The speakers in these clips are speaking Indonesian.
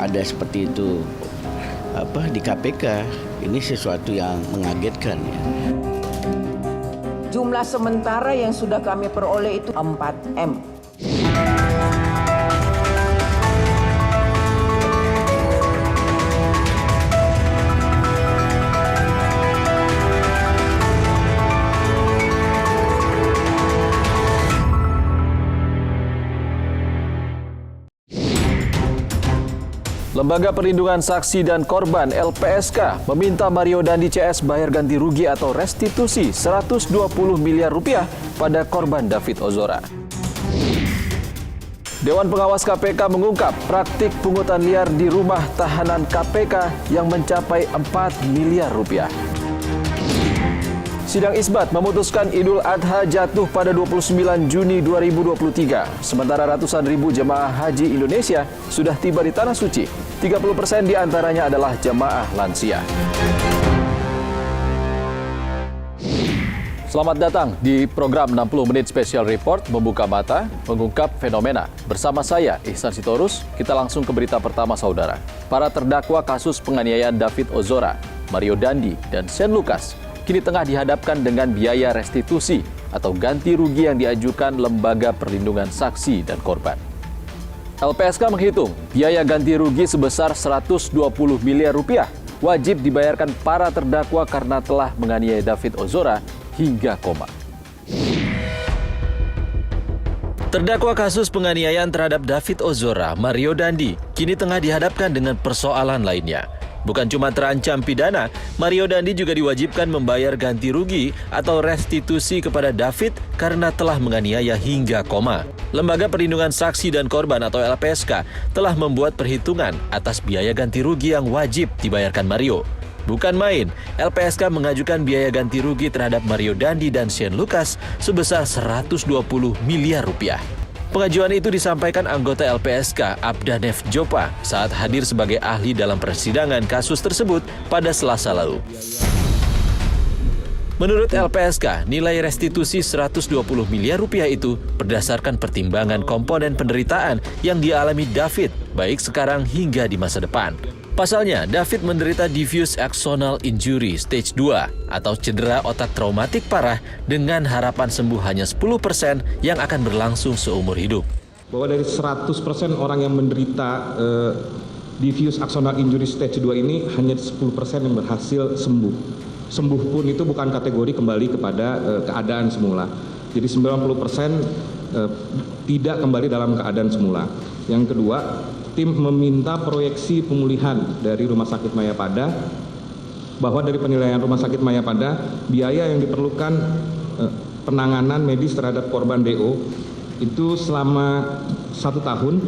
ada seperti itu di KPK, ini sesuatu yang mengagetkan ya. Jumlah sementara yang sudah kami peroleh itu 4M. Lembaga Perlindungan Saksi dan Korban LPSK meminta Mario Dandi CS bayar ganti rugi atau restitusi 120 miliar rupiah pada korban David Ozora. Dewan Pengawas KPK mengungkap praktik pungutan liar di rumah tahanan KPK yang mencapai 4 miliar rupiah. Sidang isbat memutuskan Idul Adha jatuh pada 29 Juni 2023. Sementara ratusan ribu jemaah haji Indonesia sudah tiba di Tanah Suci. 30% diantaranya adalah jemaah lansia. Selamat datang di program 60 Menit Special Report Membuka Mata, Mengungkap Fenomena. Bersama saya, Ihsan Sitorus, kita langsung ke berita pertama saudara. Para terdakwa kasus penganiayaan David Ozora, Mario Dandi, dan Shane Lucas kini tengah dihadapkan dengan biaya restitusi atau ganti rugi yang diajukan Lembaga Perlindungan Saksi dan Korban. LPSK menghitung biaya ganti rugi sebesar 120 miliar rupiah wajib dibayarkan para terdakwa karena telah menganiaya David Ozora hingga koma. Terdakwa kasus penganiayaan terhadap David Ozora, Mario Dandi, kini tengah dihadapkan dengan persoalan lainnya. Bukan cuma terancam pidana, Mario Dandi juga diwajibkan membayar ganti rugi atau restitusi kepada David karena telah menganiaya hingga koma. Lembaga Perlindungan Saksi dan Korban atau LPSK telah membuat perhitungan atas biaya ganti rugi yang wajib dibayarkan Mario. Bukan main, LPSK mengajukan biaya ganti rugi terhadap Mario Dandi dan Shane Lucas sebesar 120 miliar rupiah. Pengajuan itu disampaikan anggota LPSK Abdanef Jopa saat hadir sebagai ahli dalam persidangan kasus tersebut pada Selasa lalu. Menurut LPSK, nilai restitusi 120 miliar rupiah itu berdasarkan pertimbangan komponen penderitaan yang dialami David, baik sekarang hingga di masa depan. Pasalnya, David menderita diffuse axonal injury stage 2 atau cedera otak traumatik parah dengan harapan sembuh hanya 10% yang akan berlangsung seumur hidup. Bahwa dari 100% orang yang menderita diffuse axonal injury stage 2 ini hanya 10% yang berhasil sembuh. Sembuh pun itu bukan kategori kembali kepada keadaan semula. Jadi 90% tidak kembali dalam keadaan semula. Yang kedua, tim meminta proyeksi pemulihan dari Rumah Sakit Mayapada bahwa dari penilaian Rumah Sakit Mayapada biaya yang diperlukan penanganan medis terhadap korban DO itu selama 1 tahun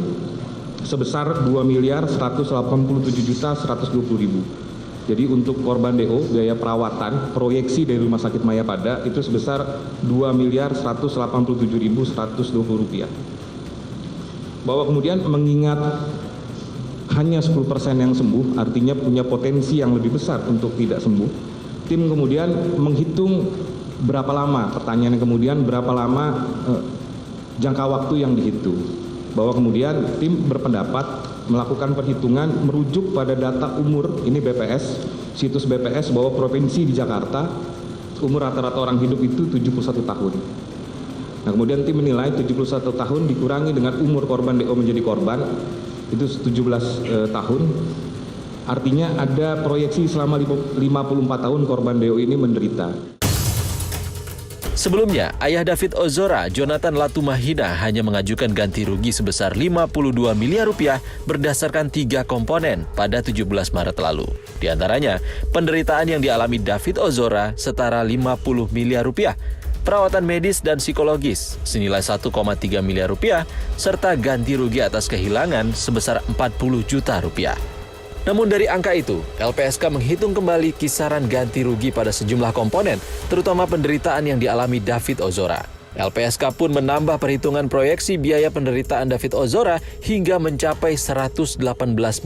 sebesar 2.187.120.000. Jadi untuk korban DO biaya perawatan proyeksi dari Rumah Sakit Mayapada itu sebesar 2.187.120 rupiah. Bahwa kemudian mengingat hanya 10% yang sembuh, artinya punya potensi yang lebih besar untuk tidak sembuh, tim kemudian menghitung berapa lama, pertanyaannya kemudian berapa lama jangka waktu yang dihitung. Bahwa kemudian tim berpendapat melakukan perhitungan merujuk pada data umur, ini BPS, situs BPS bahwa provinsi di Jakarta, umur rata-rata orang hidup itu 71 tahun. Nah, kemudian tim menilai 71 tahun dikurangi dengan umur korban DO menjadi korban, itu 17 tahun. Artinya ada proyeksi selama 54 tahun korban DO ini menderita. Sebelumnya, ayah David Ozora, Jonathan Latumahina, hanya mengajukan ganti rugi sebesar 52 miliar rupiah berdasarkan 3 komponen pada 17 Maret lalu. Di antaranya, penderitaan yang dialami David Ozora setara 50 miliar rupiah, perawatan medis dan psikologis senilai 1,3 miliar rupiah, serta ganti rugi atas kehilangan sebesar 40 juta rupiah. Namun dari angka itu, LPSK menghitung kembali kisaran ganti rugi pada sejumlah komponen, terutama penderitaan yang dialami David Ozora. LPSK pun menambah perhitungan proyeksi biaya penderitaan David Ozora hingga mencapai 118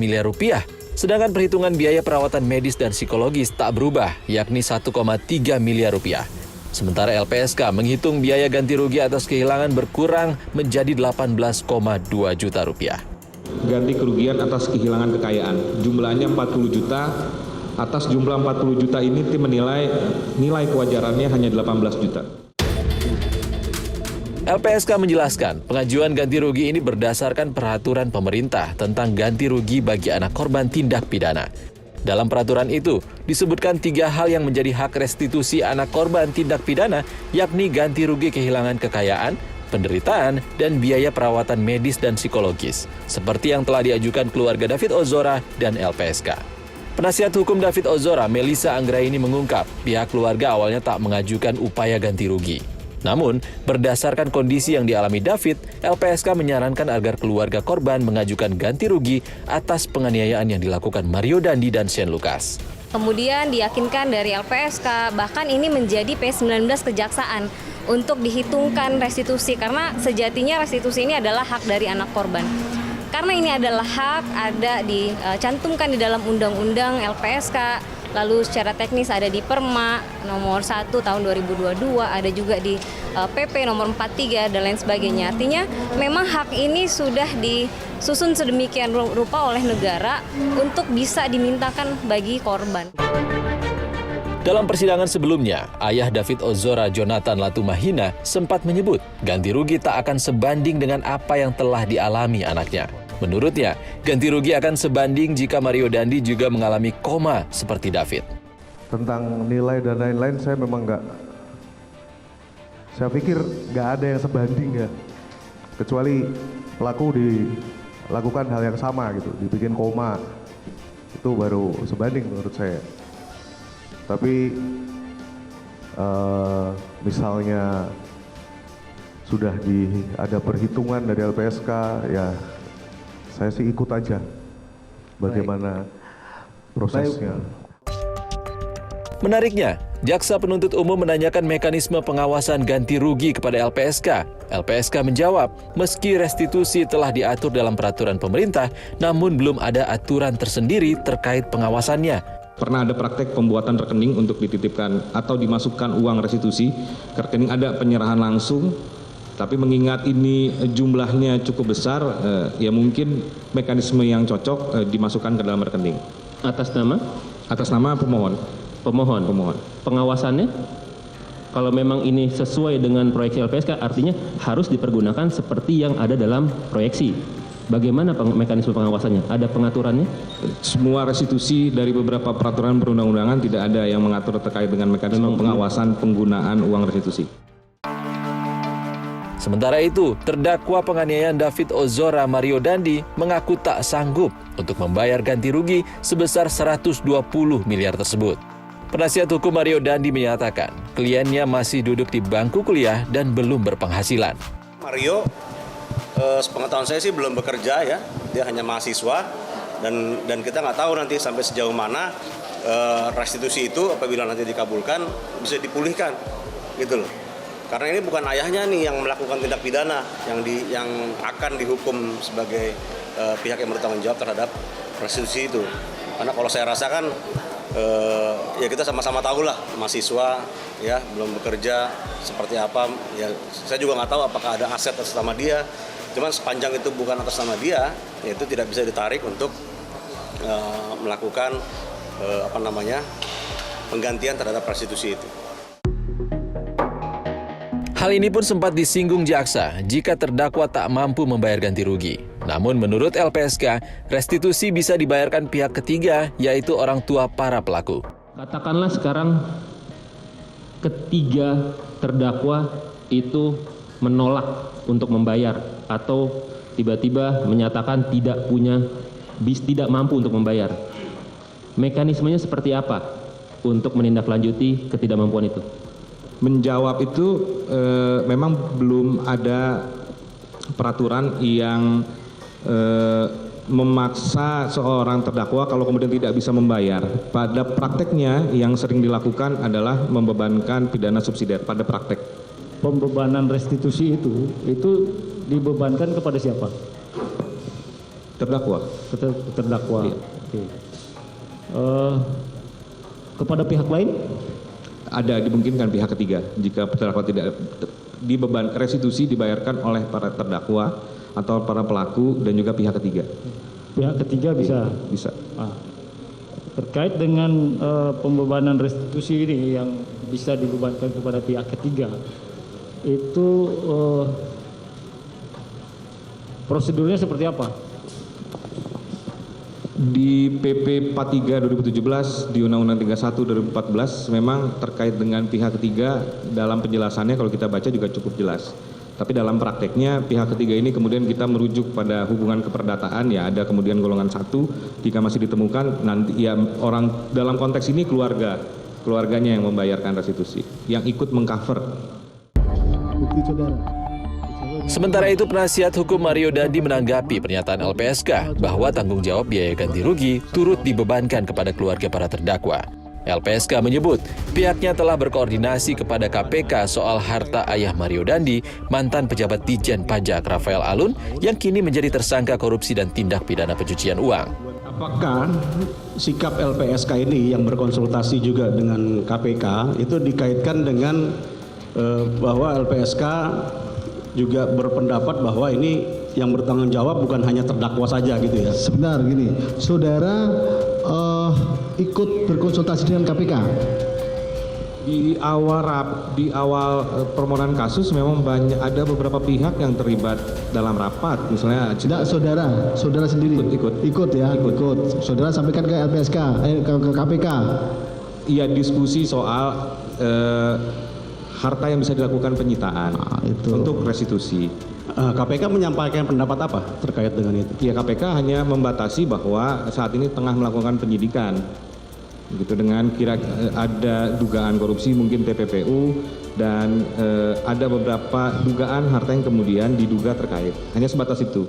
miliar rupiah. Sedangkan perhitungan biaya perawatan medis dan psikologis tak berubah, yakni 1,3 miliar rupiah. Sementara LPSK menghitung biaya ganti rugi atas kehilangan berkurang menjadi 18,2 juta rupiah. ganti kerugian atas kehilangan kekayaan. Jumlahnya 40 juta. Atas jumlah 40 juta ini tim menilai nilai kewajarannya hanya 18 juta. LPSK menjelaskan, pengajuan ganti rugi ini berdasarkan peraturan pemerintah tentang ganti rugi bagi anak korban tindak pidana. Dalam peraturan itu, disebutkan 3 hal yang menjadi hak restitusi anak korban tindak pidana, yakni ganti rugi kehilangan kekayaan, penderitaan, dan biaya perawatan medis dan psikologis, seperti yang telah diajukan keluarga David Ozora dan LPSK. Penasihat hukum David Ozora, Melissa Anggraini mengungkap, pihak keluarga awalnya tak mengajukan upaya ganti rugi. Namun, berdasarkan kondisi yang dialami David, LPSK menyarankan agar keluarga korban mengajukan ganti rugi atas penganiayaan yang dilakukan Mario Dandi dan Shane Lucas. Kemudian diyakinkan dari LPSK, bahkan ini menjadi P19 Kejaksaan untuk dihitungkan restitusi, karena sejatinya restitusi ini adalah hak dari anak korban. Karena ini adalah hak, ada dicantumkan di dalam Undang-Undang LPSK, lalu secara teknis ada di Perma nomor 1 tahun 2022, ada juga di PP nomor 43 dan lain sebagainya. Artinya memang hak ini sudah disusun sedemikian rupa oleh negara untuk bisa dimintakan bagi korban. Dalam persidangan sebelumnya, ayah David Ozora, Jonathan Latumahina, sempat menyebut ganti rugi tak akan sebanding dengan apa yang telah dialami anaknya. Menurutnya, ganti rugi akan sebanding jika Mario Dandi juga mengalami koma seperti David. Tentang nilai dan lain-lain saya memang saya pikir nggak ada yang sebanding ya. Kecuali pelaku dilakukan hal yang sama gitu, dibikin koma. Itu baru sebanding menurut saya. Tapi misalnya sudah ada perhitungan dari LPSK, ya saya sih ikut aja bagaimana prosesnya. Menariknya, Jaksa Penuntut Umum menanyakan mekanisme pengawasan ganti rugi kepada LPSK. LPSK menjawab, meski restitusi telah diatur dalam peraturan pemerintah, namun belum ada aturan tersendiri terkait pengawasannya. Pernah ada praktek pembuatan rekening untuk dititipkan atau dimasukkan uang restitusi ke rekening, ada penyerahan langsung. Tapi mengingat ini jumlahnya cukup besar, ya mungkin mekanisme yang cocok dimasukkan ke dalam rekening. Atas nama? Atas nama pemohon. Pemohon. Pengawasannya, kalau memang ini sesuai dengan proyeksi LPSK, artinya harus dipergunakan seperti yang ada dalam proyeksi. Bagaimana mekanisme pengawasannya? Ada pengaturannya? Semua restitusi dari beberapa peraturan perundang-undangan tidak ada yang mengatur terkait dengan mekanisme pengawasan penggunaan uang restitusi. Sementara itu, terdakwa penganiayaan David Ozora, Mario Dandi, mengaku tak sanggup untuk membayar ganti rugi sebesar 120 miliar tersebut. Penasihat hukum Mario Dandi menyatakan, kliennya masih duduk di bangku kuliah dan belum berpenghasilan. Mario, sepengetahuan saya sih belum bekerja ya, dia hanya mahasiswa dan kita nggak tahu nanti sampai sejauh mana restitusi itu apabila nanti dikabulkan bisa dipulihkan, gitu loh. Karena ini bukan ayahnya nih yang melakukan tindak pidana yang akan dihukum sebagai pihak yang bertanggung jawab terhadap restitusi itu. Karena kalau saya rasakan ya kita sama-sama tahu lah, mahasiswa ya belum bekerja seperti apa. Ya saya juga nggak tahu apakah ada aset atas nama dia. Cuman sepanjang itu bukan atas nama dia, ya itu tidak bisa ditarik untuk melakukan penggantian terhadap restitusi itu. Hal ini pun sempat disinggung jaksa jika terdakwa tak mampu membayar ganti rugi. Namun menurut LPSK, restitusi bisa dibayarkan pihak ketiga, yaitu orang tua para pelaku. Katakanlah sekarang ketiga terdakwa itu menolak untuk membayar atau tiba-tiba menyatakan tidak mampu untuk membayar. Mekanismenya seperti apa untuk menindaklanjuti ketidakmampuan itu? Menjawab itu memang belum ada peraturan yang memaksa seorang terdakwa kalau kemudian tidak bisa membayar. Pada prakteknya yang sering dilakukan adalah membebankan pidana subsidiar pada praktek. Pembebanan restitusi itu dibebankan kepada siapa? Terdakwa. Terdakwa. Iya. Oke. Kepada pihak lain? Ada dimungkinkan pihak ketiga jika terdakwa tidak restitusi dibayarkan oleh para terdakwa atau para pelaku dan juga pihak ketiga. Pihak ketiga bisa. Bisa. Terkait dengan pembebanan restitusi ini yang bisa dibebankan kepada pihak ketiga, itu prosedurnya seperti apa? Di PP 43 2017 di Undang-Undang 31 2014 memang terkait dengan pihak ketiga, dalam penjelasannya kalau kita baca juga cukup jelas. Tapi dalam prakteknya pihak ketiga ini kemudian kita merujuk pada hubungan keperdataan, ya ada kemudian golongan 1 jika masih ditemukan nanti ya orang dalam konteks ini keluarganya yang membayarkan restitusi, yang ikut mengcover. Bukti saudara. Sementara itu, penasihat hukum Mario Dandi menanggapi pernyataan LPSK bahwa tanggung jawab biaya ganti rugi turut dibebankan kepada keluarga para terdakwa. LPSK menyebut pihaknya telah berkoordinasi kepada KPK soal harta ayah Mario Dandi, mantan pejabat Ditjen Pajak Rafael Alun, yang kini menjadi tersangka korupsi dan tindak pidana pencucian uang. Apakah sikap LPSK ini yang berkonsultasi juga dengan KPK itu dikaitkan dengan bahwa LPSK juga berpendapat bahwa ini yang bertanggung jawab bukan hanya terdakwa saja gitu ya? Sebentar gini, saudara ikut berkonsultasi dengan KPK? Di awal permohonan kasus memang ada beberapa pihak yang terlibat dalam rapat, misalnya. Tidak, saudara sendiri ikut ya. Saudara sampaikan ke LPSK, ke KPK. Iya, diskusi soal harta yang bisa dilakukan penyitaan untuk restitusi. KPK menyampaikan pendapat apa terkait dengan itu? Ya, KPK hanya membatasi bahwa saat ini tengah melakukan penyidikan, gitu, dengan ada dugaan korupsi mungkin TPPU dan ada beberapa dugaan harta yang kemudian diduga terkait. Hanya sebatas itu.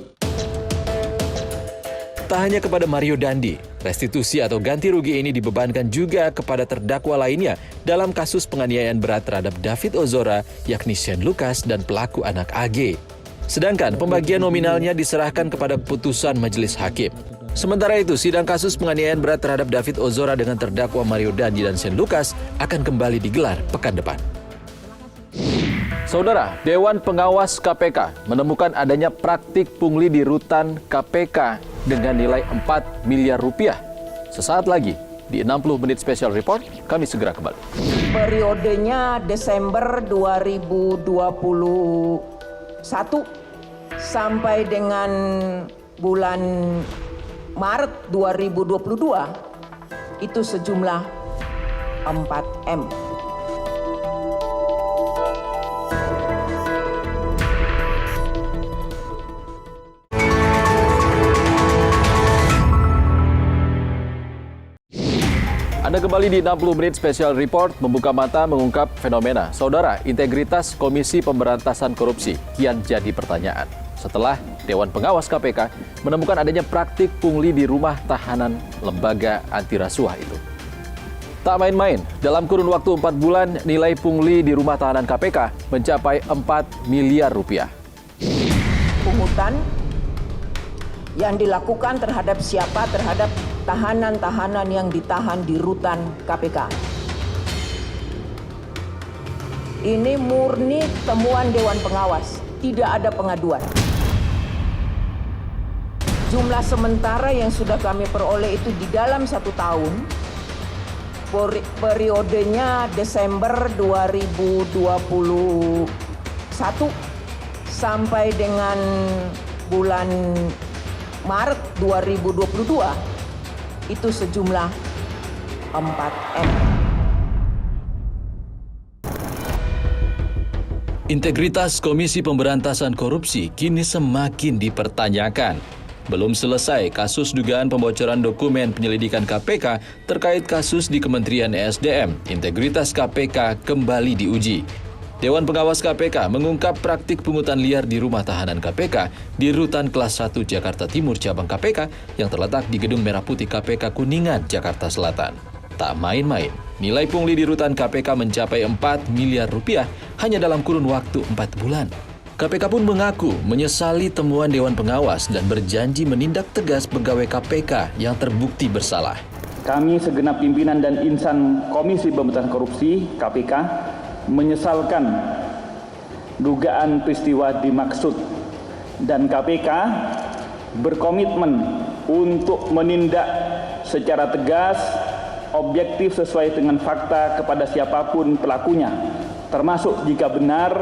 Tak hanya kepada Mario Dandi, restitusi atau ganti rugi ini dibebankan juga kepada terdakwa lainnya dalam kasus penganiayaan berat terhadap David Ozora, yakni Shane Lucas dan pelaku anak AG. Sedangkan pembagian nominalnya diserahkan kepada keputusan majelis hakim. Sementara itu, sidang kasus penganiayaan berat terhadap David Ozora dengan terdakwa Mario Dandi dan Shane Lucas akan kembali digelar pekan depan. Saudara, Dewan Pengawas KPK menemukan adanya praktik pungli di rutan KPK dengan nilai 4 miliar rupiah. Sesaat lagi, di 60 menit special report, kami segera kembali. Periodenya Desember 2021 sampai dengan bulan Maret 2022 itu sejumlah 4M. Anda kembali di 60 menit special report, membuka mata mengungkap fenomena. Saudara, integritas Komisi Pemberantasan Korupsi kian jadi pertanyaan setelah Dewan Pengawas KPK menemukan adanya praktik pungli di rumah tahanan lembaga anti rasuah itu. Tak main-main, dalam kurun waktu 4 bulan nilai pungli di rumah tahanan KPK mencapai 4 miliar rupiah. Pungutan yang dilakukan terhadap siapa? Terhadap tahanan-tahanan yang ditahan di rutan KPK. Ini murni temuan Dewan Pengawas, tidak ada pengaduan. Jumlah sementara yang sudah kami peroleh itu di dalam 1 tahun, periodenya Desember 2021 sampai dengan bulan Maret 2022, itu sejumlah 4M. Integritas Komisi Pemberantasan Korupsi kini semakin dipertanyakan. Belum selesai kasus dugaan pembocoran dokumen penyelidikan KPK terkait kasus di Kementerian ESDM. Integritas KPK kembali diuji. Dewan Pengawas KPK mengungkap praktik pungutan liar di rumah tahanan KPK di Rutan Kelas 1 Jakarta Timur Cabang KPK yang terletak di Gedung Merah Putih KPK Kuningan, Jakarta Selatan. Tak main-main, nilai pungli di rutan KPK mencapai 4 miliar rupiah hanya dalam kurun waktu 4 bulan. KPK pun mengaku menyesali temuan Dewan Pengawas dan berjanji menindak tegas pegawai KPK yang terbukti bersalah. Kami segenap pimpinan dan insan Komisi Pemberantasan Korupsi KPK menyesalkan dugaan peristiwa dimaksud dan KPK berkomitmen untuk menindak secara tegas, objektif sesuai dengan fakta kepada siapapun pelakunya, termasuk jika benar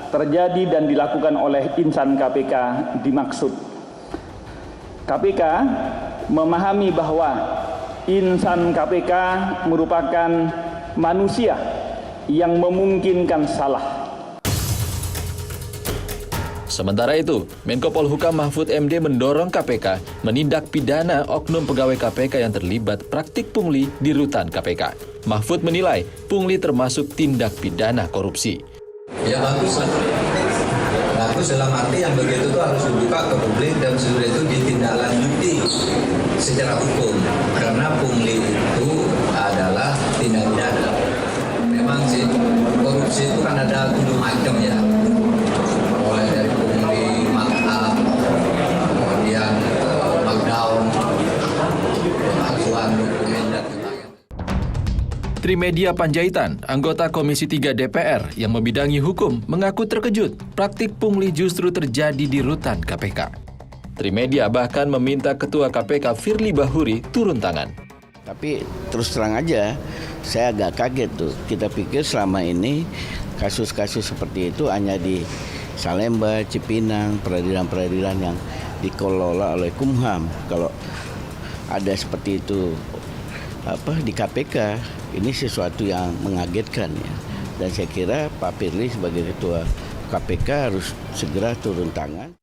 terjadi dan dilakukan oleh insan KPK dimaksud. KPK memahami bahwa insan KPK merupakan manusia yang memungkinkan salah. Sementara itu, Menko Polhukam Mahfud MD mendorong KPK menindak pidana oknum pegawai KPK yang terlibat praktik pungli di rutan KPK. Mahfud menilai pungli termasuk tindak pidana korupsi. Ya bagus lah. Bagus dalam arti yang begitu itu harus dibuka ke publik dan sesudah itu ditindaklanjuti secara hukum. Karena pungli itu adalah tindak pidana. Memang sih korupsi itu kan ada 7 macam ya. Mulai dari pungli, markup, kemudian markdown, pemalsuan dokumen dan lain-lain. Trimedia Panjaitan, anggota Komisi 3 DPR yang membidangi hukum, mengaku terkejut praktik pungli justru terjadi di rutan KPK. Trimedia bahkan meminta Ketua KPK Firly Bahuri turun tangan. Tapi terus terang aja, saya agak kaget tuh. Kita pikir selama ini kasus-kasus seperti itu hanya di Salemba, Cipinang, peradilan-peradilan yang dikelola oleh Kumham. Kalau ada seperti itu di KPK, ini sesuatu yang mengagetkan ya. Dan saya kira Pak Firly sebagai Ketua KPK harus segera turun tangan.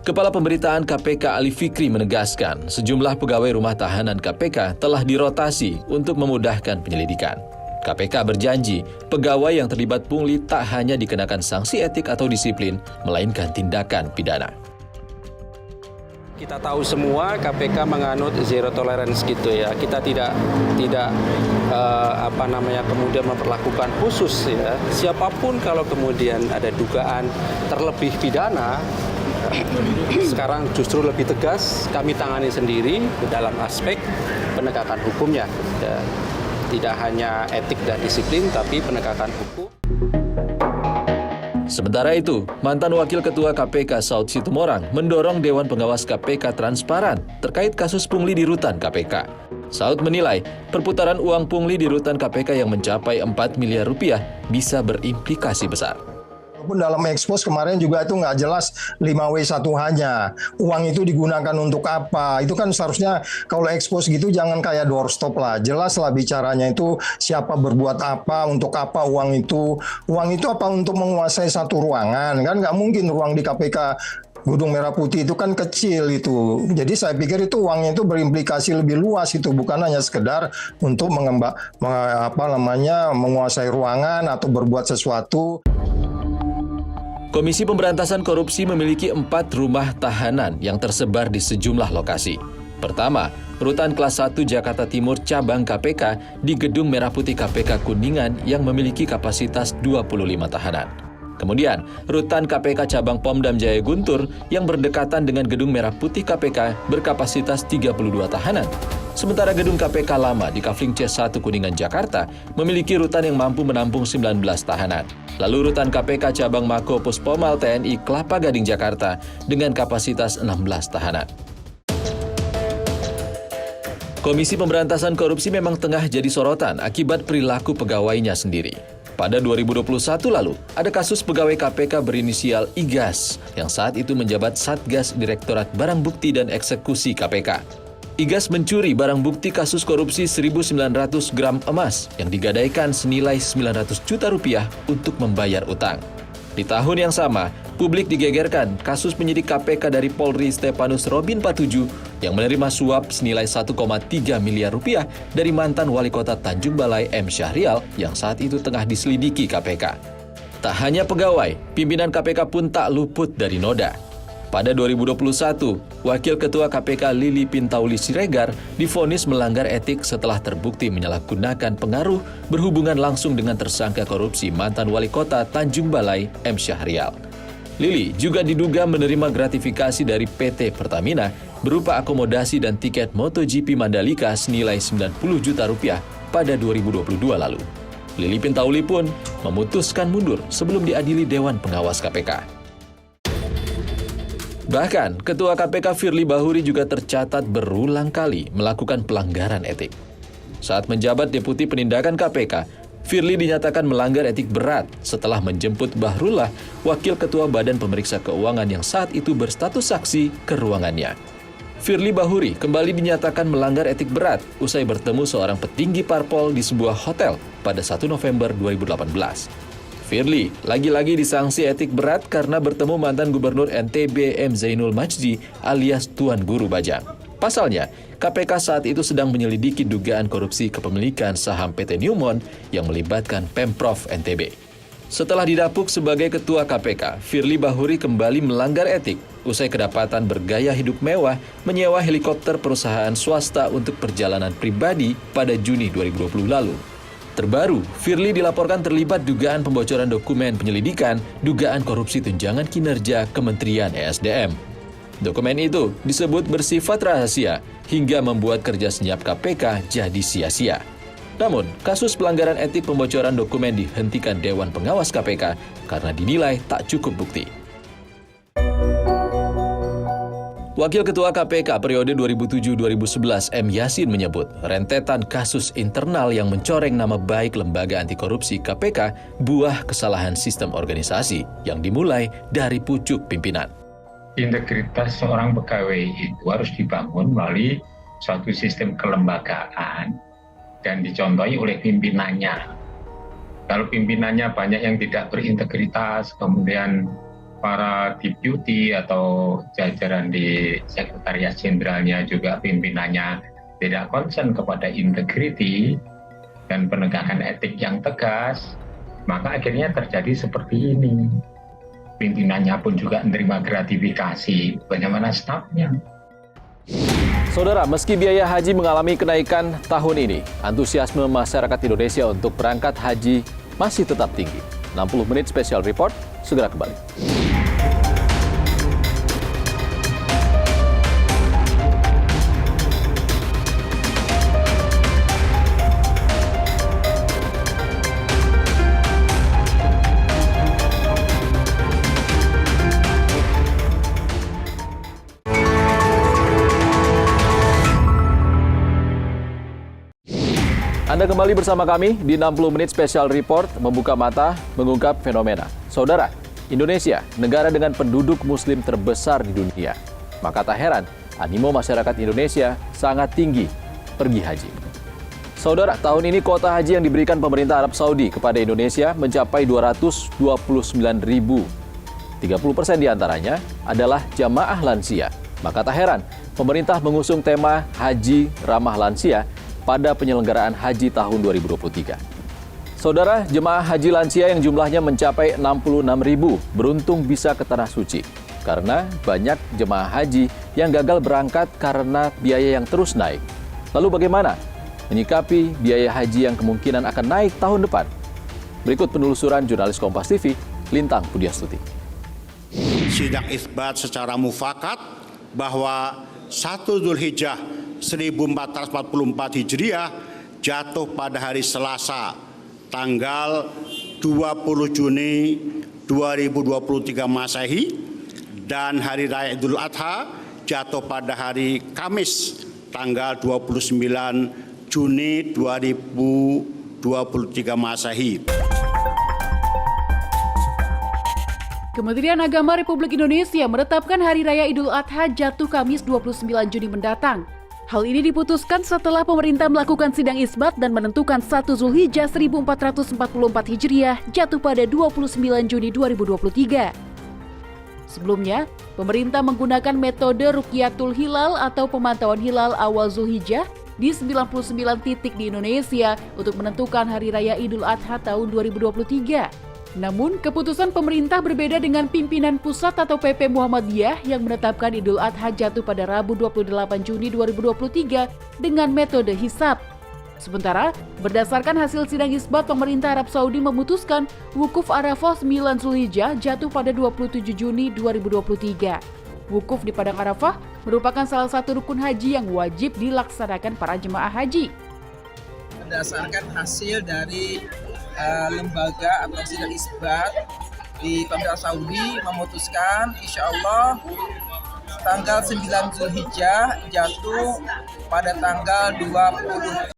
Kepala Pemberitaan KPK Ali Fikri menegaskan sejumlah pegawai rumah tahanan KPK telah dirotasi untuk memudahkan penyelidikan. KPK berjanji pegawai yang terlibat pungli tak hanya dikenakan sanksi etik atau disiplin, melainkan tindakan pidana. Kita tahu semua KPK menganut zero tolerance gitu ya. Kita tidak kemudian memperlakukan khusus ya. Siapapun kalau kemudian ada dugaan terlebih pidana, sekarang justru lebih tegas kami tangani sendiri dalam aspek penegakan hukumnya. Ya. Tidak hanya etik dan disiplin, tapi penegakan hukum. Sementara itu, mantan Wakil Ketua KPK Saud Situmorang mendorong Dewan Pengawas KPK transparan terkait kasus pungli di rutan KPK. Saud menilai perputaran uang pungli di rutan KPK yang mencapai 4 miliar rupiah bisa berimplikasi besar. Walaupun dalam ekspos kemarin juga itu nggak jelas 5W1 hanya. Uang itu digunakan untuk apa? Itu kan seharusnya kalau ekspos gitu jangan kayak doorstop lah. Jelas lah bicaranya itu siapa berbuat apa, untuk apa uang itu. Uang itu apa untuk menguasai satu ruangan? Kan nggak mungkin ruang di KPK Gedung Merah Putih itu kan kecil itu. Jadi saya pikir itu uangnya itu berimplikasi lebih luas itu. Bukan hanya sekedar untuk menguasai ruangan atau berbuat sesuatu. Komisi Pemberantasan Korupsi memiliki 4 rumah tahanan yang tersebar di sejumlah lokasi. Pertama, Rutan Kelas 1 Jakarta Timur Cabang KPK di Gedung Merah Putih KPK Kuningan yang memiliki kapasitas 25 tahanan. Kemudian, Rutan KPK Cabang Pomdam Jaya Guntur yang berdekatan dengan Gedung Merah Putih KPK berkapasitas 32 tahanan. Sementara Gedung KPK Lama di Kafling C1 Kuningan, Jakarta memiliki rutan yang mampu menampung 19 tahanan. Lalu rutan KPK Cabang Mako Puspomal TNI Kelapa Gading, Jakarta dengan kapasitas 16 tahanan. Komisi Pemberantasan Korupsi memang tengah jadi sorotan akibat perilaku pegawainya sendiri. Pada 2021 lalu, ada kasus pegawai KPK berinisial IGAS yang saat itu menjabat Satgas Direktorat Barang Bukti dan Eksekusi KPK. IGAS mencuri barang bukti kasus korupsi 1.900 gram emas yang digadaikan senilai 900 juta rupiah untuk membayar utang. Di tahun yang sama, publik digegerkan kasus penyidik KPK dari Polri Stepanus Robin Patuju yang menerima suap senilai 1,3 miliar rupiah dari mantan wali kota Tanjung Balai M. Syahrial yang saat itu tengah diselidiki KPK. Tak hanya pegawai, pimpinan KPK pun tak luput dari noda. Pada 2021, Wakil Ketua KPK Lili Pintauli Siregar divonis melanggar etik setelah terbukti menyalahgunakan pengaruh berhubungan langsung dengan tersangka korupsi mantan wali kota Tanjung Balai M. Syahrial. Lili juga diduga menerima gratifikasi dari PT Pertamina berupa akomodasi dan tiket MotoGP Mandalika senilai 90 juta rupiah pada 2022 lalu. Lili Pintauli pun memutuskan mundur sebelum diadili Dewan Pengawas KPK. Bahkan, Ketua KPK Firly Bahuri juga tercatat berulang kali melakukan pelanggaran etik. Saat menjabat Deputi Penindakan KPK, Firly dinyatakan melanggar etik berat setelah menjemput Bahrullah, Wakil Ketua Badan Pemeriksa Keuangan yang saat itu berstatus saksi, ke ruangannya. Firly Bahuri kembali dinyatakan melanggar etik berat usai bertemu seorang petinggi parpol di sebuah hotel pada 1 November 2018. Firly lagi-lagi disanksi etik berat karena bertemu mantan Gubernur NTB M. Zainul Majdi alias Tuan Guru Bajang. Pasalnya, KPK saat itu sedang menyelidiki dugaan korupsi kepemilikan saham PT Newmont yang melibatkan Pemprov NTB. Setelah didapuk sebagai Ketua KPK, Firly Bahuri kembali melanggar etik usai kedapatan bergaya hidup mewah menyewa helikopter perusahaan swasta untuk perjalanan pribadi pada Juni 2020 lalu. Terbaru, Firly dilaporkan terlibat dugaan pembocoran dokumen penyelidikan dugaan korupsi tunjangan kinerja Kementerian ESDM. Dokumen itu disebut bersifat rahasia hingga membuat kerja senyap KPK jadi sia-sia. Namun, kasus pelanggaran etik pembocoran dokumen dihentikan Dewan Pengawas KPK karena dinilai tak cukup bukti. Wakil Ketua KPK periode 2007-2011 M. Yasin menyebut rentetan kasus internal yang mencoreng nama baik lembaga anti korupsi KPK buah kesalahan sistem organisasi yang dimulai dari pucuk pimpinan. Integritas seorang pegawai itu harus dibangun melalui suatu sistem kelembagaan dan dicontohi oleh pimpinannya. Kalau pimpinannya banyak yang tidak berintegritas, kemudian para deputi atau jajaran di sekretariat jenderalnya juga pimpinannya tidak concern kepada integriti dan penegakan etik yang tegas, maka akhirnya terjadi seperti ini. Pimpinannya pun juga menerima gratifikasi, bagaimana stafnya. Saudara, meski biaya haji mengalami kenaikan tahun ini, antusiasme masyarakat Indonesia untuk berangkat haji masih tetap tinggi. 60 menit special report, segera kembali. Anda kembali bersama kami di 60 menit special report membuka mata mengungkap fenomena. Saudara, Indonesia, negara dengan penduduk muslim terbesar di dunia. Maka tak heran, animo masyarakat Indonesia sangat tinggi pergi haji. Saudara, tahun ini kuota haji yang diberikan pemerintah Arab Saudi kepada Indonesia mencapai 229.000. 30% diantaranya adalah jamaah lansia. Maka tak heran, pemerintah mengusung tema Haji Ramah Lansia pada penyelenggaraan haji tahun 2023. Saudara, jemaah haji lansia yang jumlahnya mencapai 66.000 beruntung bisa ke Tanah Suci. Karena banyak jemaah haji yang gagal berangkat karena biaya yang terus naik. Lalu bagaimana menyikapi biaya haji yang kemungkinan akan naik tahun depan? Berikut penelusuran jurnalis Kompas TV, Lintang Pudiastuti. Sidang isbat secara mufakat bahwa 1 Zulhijjah 1444 Hijriah jatuh pada hari Selasa tanggal 20 Juni 2023 Masehi dan hari Raya Idul Adha jatuh pada hari Kamis tanggal 29 Juni 2023 Masehi. Kementerian Agama Republik Indonesia menetapkan Hari Raya Idul Adha jatuh Kamis 29 Juni mendatang. Hal ini diputuskan setelah pemerintah melakukan sidang isbat dan menentukan 1 Zulhijjah 1444 Hijriah jatuh pada 29 Juni 2023. Sebelumnya, pemerintah menggunakan metode Rukyatul Hilal atau pemantauan hilal awal Zulhijjah di 99 titik di Indonesia untuk menentukan Hari Raya Idul Adha tahun 2023. Namun, keputusan pemerintah berbeda dengan pimpinan pusat atau PP Muhammadiyah yang menetapkan Idul Adha jatuh pada Rabu 28 Juni 2023 dengan metode hisab. Sementara, berdasarkan hasil sidang isbat, pemerintah Arab Saudi memutuskan wukuf Arafah 9 Zulhijjah jatuh pada 27 Juni 2023. Wukuf di Padang Arafah merupakan salah satu rukun haji yang wajib dilaksanakan para jemaah haji. Berdasarkan hasil dari lembaga atau sidang isbat di pemerintah Saudi memutuskan insya Allah tanggal 9 Zulhijjah jatuh pada tanggal 20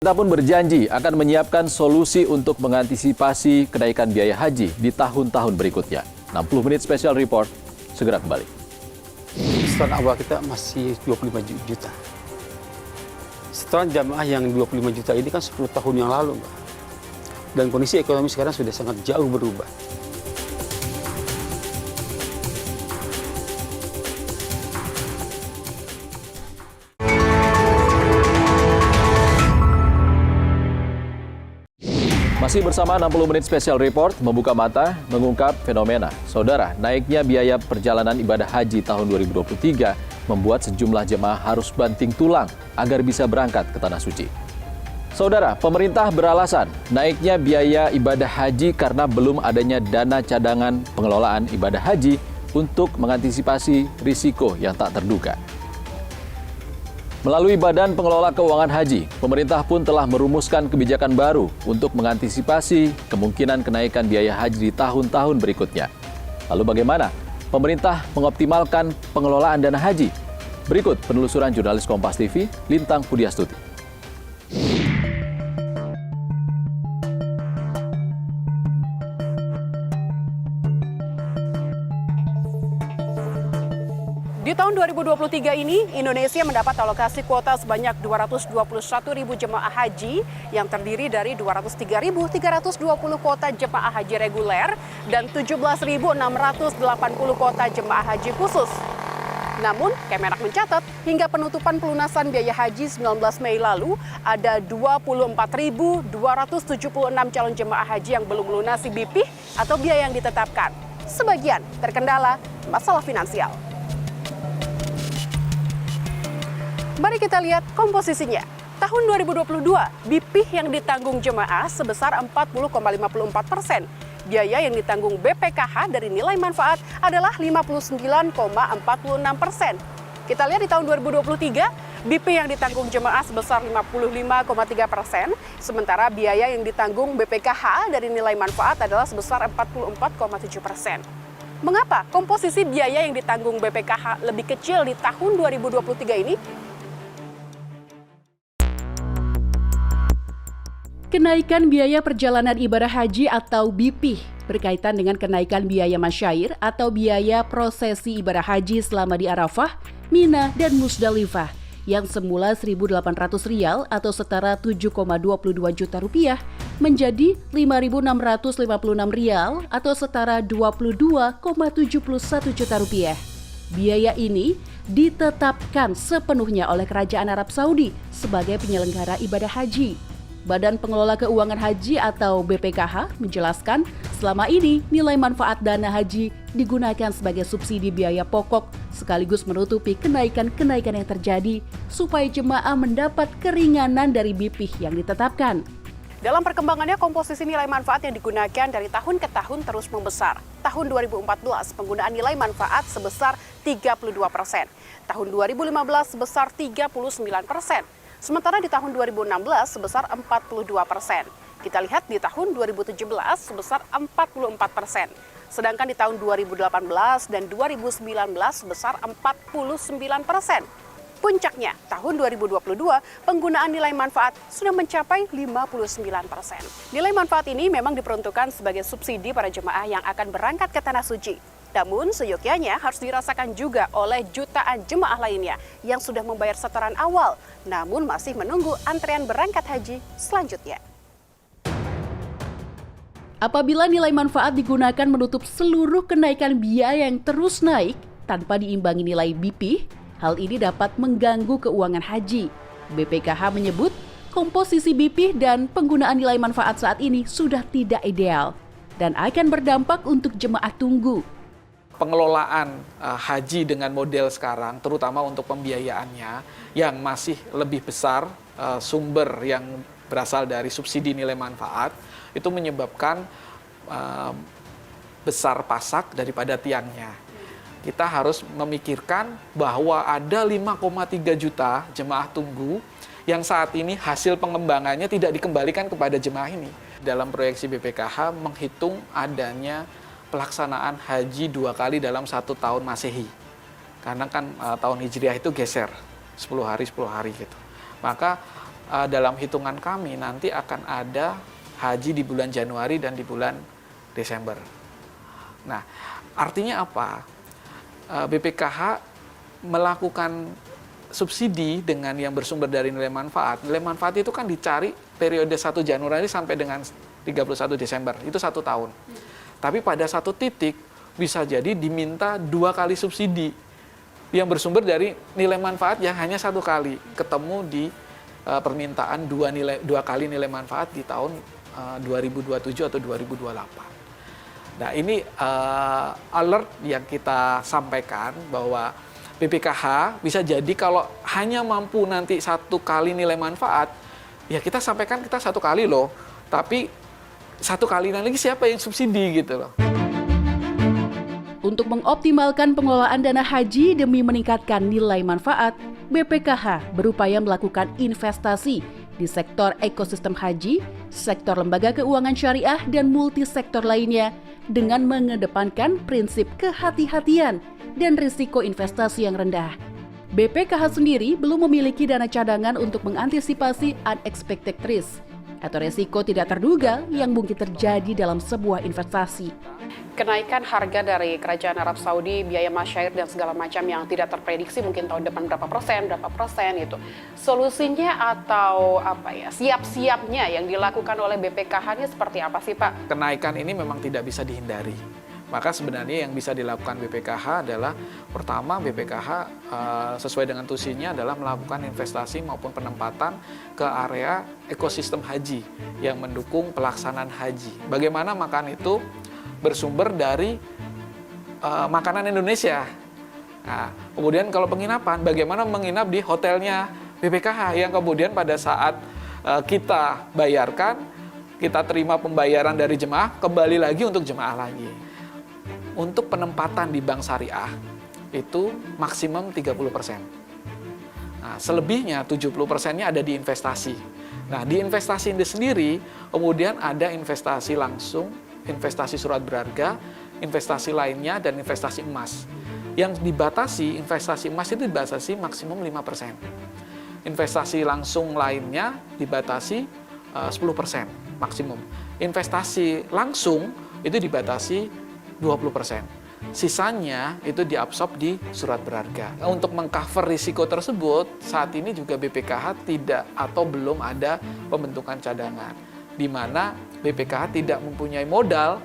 Kita pun berjanji akan menyiapkan solusi untuk mengantisipasi kenaikan biaya haji di tahun-tahun berikutnya. 60 menit special report, segera kembali. Setoran awal kita masih 25 juta. Setoran jamaah yang 25 juta ini kan 10 tahun yang lalu, Mbak. Dan kondisi ekonomi sekarang sudah sangat jauh berubah. Masih bersama 60 menit special report, membuka mata, mengungkap fenomena. Saudara, naiknya biaya perjalanan ibadah haji tahun 2023 membuat sejumlah jemaah harus banting tulang agar bisa berangkat ke Tanah Suci. Saudara, pemerintah beralasan naiknya biaya ibadah haji karena belum adanya dana cadangan pengelolaan ibadah haji untuk mengantisipasi risiko yang tak terduga. Melalui Badan Pengelola Keuangan Haji, pemerintah pun telah merumuskan kebijakan baru untuk mengantisipasi kemungkinan kenaikan biaya haji di tahun-tahun berikutnya. Lalu bagaimana pemerintah mengoptimalkan pengelolaan dana haji? Berikut penelusuran jurnalis Kompas TV, Lintang Pudiastuti. Di tahun 2023 ini, Indonesia mendapat alokasi kuota sebanyak 221.000 jemaah haji yang terdiri dari 203.320 kuota jemaah haji reguler dan 17.680 kuota jemaah haji khusus. Namun, Kemenak mencatat hingga penutupan pelunasan biaya haji 19 Mei lalu, ada 24.276 calon jemaah haji yang belum melunasi BPIH atau biaya yang ditetapkan. Sebagian terkendala masalah finansial. Mari kita lihat komposisinya. Tahun 2022, BPIH yang ditanggung jemaah sebesar 40,54%. Biaya yang ditanggung BPKH dari nilai manfaat adalah 59,46%. Kita lihat di tahun 2023, BPIH yang ditanggung jemaah sebesar 55,3%, sementara biaya yang ditanggung BPKH dari nilai manfaat adalah sebesar 44,7%. Mengapa komposisi biaya yang ditanggung BPKH lebih kecil di tahun 2023 ini? Kenaikan biaya perjalanan ibadah haji atau BPIH berkaitan dengan kenaikan biaya masyair atau biaya prosesi ibadah haji selama di Arafah, Mina, dan Musdalifah yang semula Rp1.800 atau setara 7,22 juta rupiah menjadi Rp5.656 atau setara 22,71 juta rupiah. Biaya ini ditetapkan sepenuhnya oleh Kerajaan Arab Saudi sebagai penyelenggara ibadah haji. Badan Pengelola Keuangan Haji atau BPKH menjelaskan selama ini nilai manfaat dana haji digunakan sebagai subsidi biaya pokok sekaligus menutupi kenaikan-kenaikan yang terjadi supaya jemaah mendapat keringanan dari BPIH yang ditetapkan. Dalam perkembangannya, komposisi nilai manfaat yang digunakan dari tahun ke tahun terus membesar. Tahun 2014, penggunaan nilai manfaat sebesar 32%. Tahun 2015 sebesar 39%. Sementara di tahun 2016 sebesar 42%. Kita lihat di tahun 2017 sebesar 44%. Sedangkan di tahun 2018 dan 2019 sebesar 49%. Puncaknya, tahun 2022 penggunaan nilai manfaat sudah mencapai 59%. Nilai manfaat ini memang diperuntukkan sebagai subsidi para jemaah yang akan berangkat ke Tanah Suci. Namun, seyogyanya harus dirasakan juga oleh jutaan jemaah lainnya yang sudah membayar setoran awal, namun masih menunggu antrean berangkat haji selanjutnya. Apabila nilai manfaat digunakan menutup seluruh kenaikan biaya yang terus naik tanpa diimbangi nilai BPIH, hal ini dapat mengganggu keuangan haji. BPKH menyebut komposisi BPIH dan penggunaan nilai manfaat saat ini sudah tidak ideal dan akan berdampak untuk jemaah tunggu. Pengelolaan haji dengan model sekarang, terutama untuk pembiayaannya yang masih lebih besar sumber yang berasal dari subsidi nilai manfaat, itu menyebabkan besar pasak daripada tiangnya. Kita harus memikirkan bahwa ada 5,3 juta jemaah tunggu yang saat ini hasil pengembangannya tidak dikembalikan kepada jemaah ini. Dalam proyeksi BPKH menghitung adanya pelaksanaan haji 2 kali dalam 1 tahun Masehi. Karena kan tahun Hijriah itu geser 10 hari gitu. Maka dalam hitungan kami nanti akan ada haji di bulan Januari dan di bulan Desember. Nah, artinya apa? BPKH melakukan subsidi dengan yang bersumber dari nilai manfaat. Nilai manfaat itu kan dicari periode 1 Januari sampai dengan 31 Desember, itu 1 tahun. Tapi pada satu titik bisa jadi diminta 2 kali subsidi yang bersumber dari nilai manfaat yang hanya 1 kali ketemu di permintaan 2 kali nilai manfaat di tahun 2027 atau 2028. Nah, ini alert yang kita sampaikan bahwa BPKH bisa jadi kalau hanya mampu nanti 1 kali nilai manfaat, ya kita sampaikan kita 1 kali loh, tapi 1 kali lagi siapa yang subsidi gitu loh. Untuk mengoptimalkan pengelolaan dana haji demi meningkatkan nilai manfaat, BPKH berupaya melakukan investasi di sektor ekosistem haji, sektor lembaga keuangan syariah, dan multisektor lainnya dengan mengedepankan prinsip kehati-hatian dan risiko investasi yang rendah. BPKH sendiri belum memiliki dana cadangan untuk mengantisipasi unexpected risk atau risiko tidak terduga yang mungkin terjadi dalam sebuah investasi. Kenaikan harga dari Kerajaan Arab Saudi, biaya masyair dan segala macam yang tidak terprediksi mungkin tahun depan berapa persen itu. Solusinya atau siap-siapnya yang dilakukan oleh BPKH ini seperti apa sih Pak? Kenaikan ini memang tidak bisa dihindari. Maka sebenarnya yang bisa dilakukan BPKH adalah pertama BPKH sesuai dengan tusinya adalah melakukan investasi maupun penempatan ke area ekosistem haji yang mendukung pelaksanaan haji. Bagaimana makan itu bersumber dari makanan Indonesia. Nah, kemudian kalau penginapan, bagaimana menginap di hotelnya BPKH yang kemudian pada saat kita bayarkan, kita terima pembayaran dari jemaah, kembali lagi untuk jemaah lagi. Untuk penempatan di bank syariah itu maksimum 30%. Nah, selebihnya 70%-nya ada di investasi. Nah, di investasi ini sendiri kemudian ada investasi langsung, investasi surat berharga, investasi lainnya, dan investasi emas. Yang dibatasi, investasi emas itu dibatasi maksimum 5%. Investasi langsung lainnya dibatasi 10% maksimum. Investasi langsung itu dibatasi 20%. Sisanya itu diabsorb di surat berharga. Untuk mengcover risiko tersebut, saat ini juga BPKH tidak atau belum ada pembentukan cadangan, di mana BPKH tidak mempunyai modal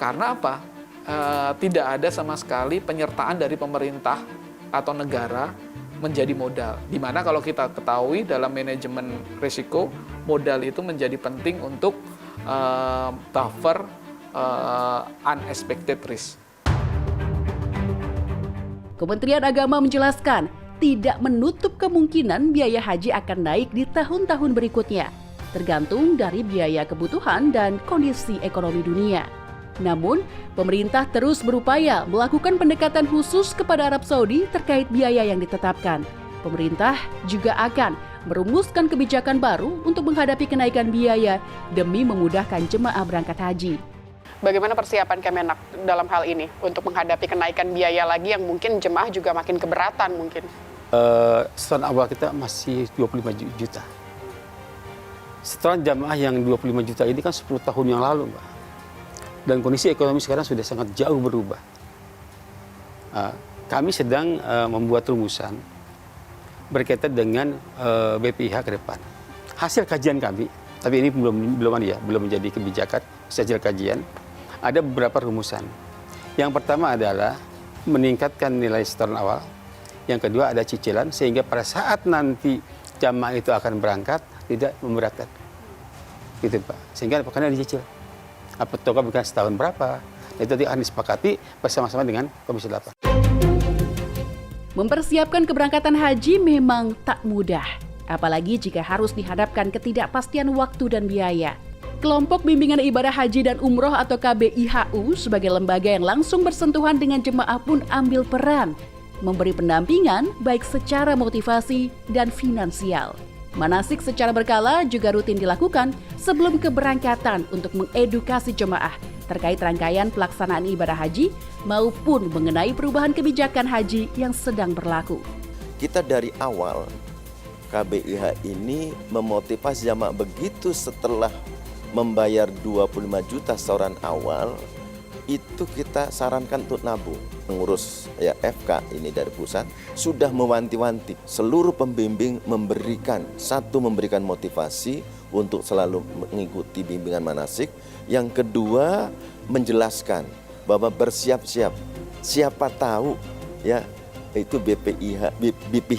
karena apa? Tidak ada sama sekali penyertaan dari pemerintah atau negara menjadi modal. Di mana kalau kita ketahui dalam manajemen risiko, modal itu menjadi penting untuk buffer unexpected risk. Kementerian Agama menjelaskan tidak menutup kemungkinan biaya haji akan naik di tahun-tahun berikutnya, tergantung dari biaya kebutuhan dan kondisi ekonomi dunia. Namun, pemerintah terus berupaya melakukan pendekatan khusus kepada Arab Saudi terkait biaya yang ditetapkan. Pemerintah juga akan merumuskan kebijakan baru untuk menghadapi kenaikan biaya demi memudahkan jemaah berangkat haji. Bagaimana persiapan Kemenak dalam hal ini untuk menghadapi kenaikan biaya lagi yang mungkin jemaah juga makin keberatan mungkin? Setoran awal kita masih 25 juta. Setoran jamaah yang 25 juta ini kan 10 tahun yang lalu, Mbak. Dan kondisi ekonomi sekarang sudah sangat jauh berubah. Kami sedang membuat rumusan berkaitan dengan BPIH ke depan. Hasil kajian kami, tapi ini belum menjadi kebijakan, hasil kajian. Ada beberapa rumusan. Yang pertama adalah meningkatkan nilai setoran awal. Yang kedua ada cicilan, sehingga pada saat nanti jamaah itu akan berangkat tidak memberatkan. Gitu Pak. Sehingga apakah dicicil. Apakah bukan setahun berapa? Itu akan disepakati bersama-sama dengan Komisi 8. Mempersiapkan keberangkatan haji memang tak mudah. Apalagi jika harus dihadapkan ketidakpastian waktu dan biaya. Kelompok Bimbingan Ibadah Haji dan Umroh atau KBIHU sebagai lembaga yang langsung bersentuhan dengan jemaah pun ambil peran, memberi pendampingan baik secara motivasi dan finansial. Manasik secara berkala juga rutin dilakukan sebelum keberangkatan untuk mengedukasi jemaah terkait rangkaian pelaksanaan ibadah haji maupun mengenai perubahan kebijakan haji yang sedang berlaku. Kita dari awal KBIH ini memotivasi jamaah begitu setelah membayar 25 juta setoran awal, itu kita sarankan untuk nabung. Mengurus ya FK ini dari pusat sudah mewanti-wanti seluruh pembimbing memberikan motivasi untuk selalu mengikuti bimbingan manasik. Yang kedua menjelaskan bahwa bersiap-siap, siapa tahu ya itu BPIH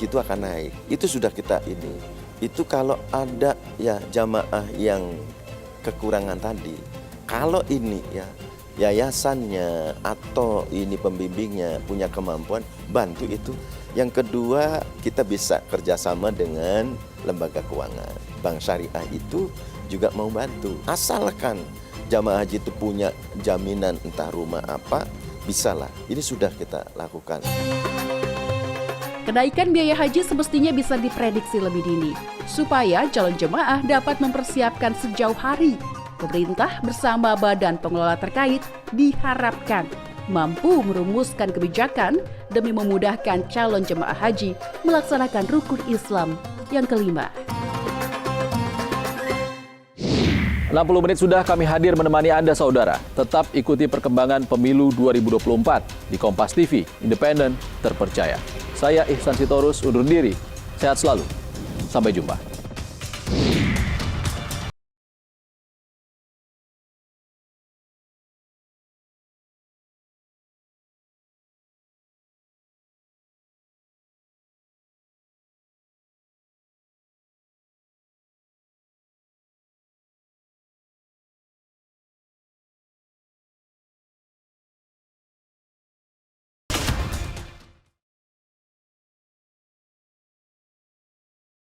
itu akan naik. Itu sudah kita ini. Itu kalau ada ya jamaah yang kekurangan tadi, kalau ini ya yayasannya atau ini pembimbingnya punya kemampuan, bantu itu. Yang kedua, kita bisa kerjasama dengan lembaga keuangan. Bank Syariah itu juga mau bantu. Asalkan jamaah haji itu punya jaminan entah rumah apa, bisalah. Ini sudah kita lakukan. Kenaikan biaya haji semestinya bisa diprediksi lebih dini, supaya calon jemaah dapat mempersiapkan sejauh hari. Pemerintah bersama badan pengelola terkait diharapkan mampu merumuskan kebijakan demi memudahkan calon jemaah haji melaksanakan rukun Islam yang kelima. 60 menit sudah kami hadir menemani Anda saudara. Tetap ikuti perkembangan pemilu 2024 di Kompas TV, independen, terpercaya. Saya Ihsan Sitorus undur diri. Sehat selalu. Sampai jumpa.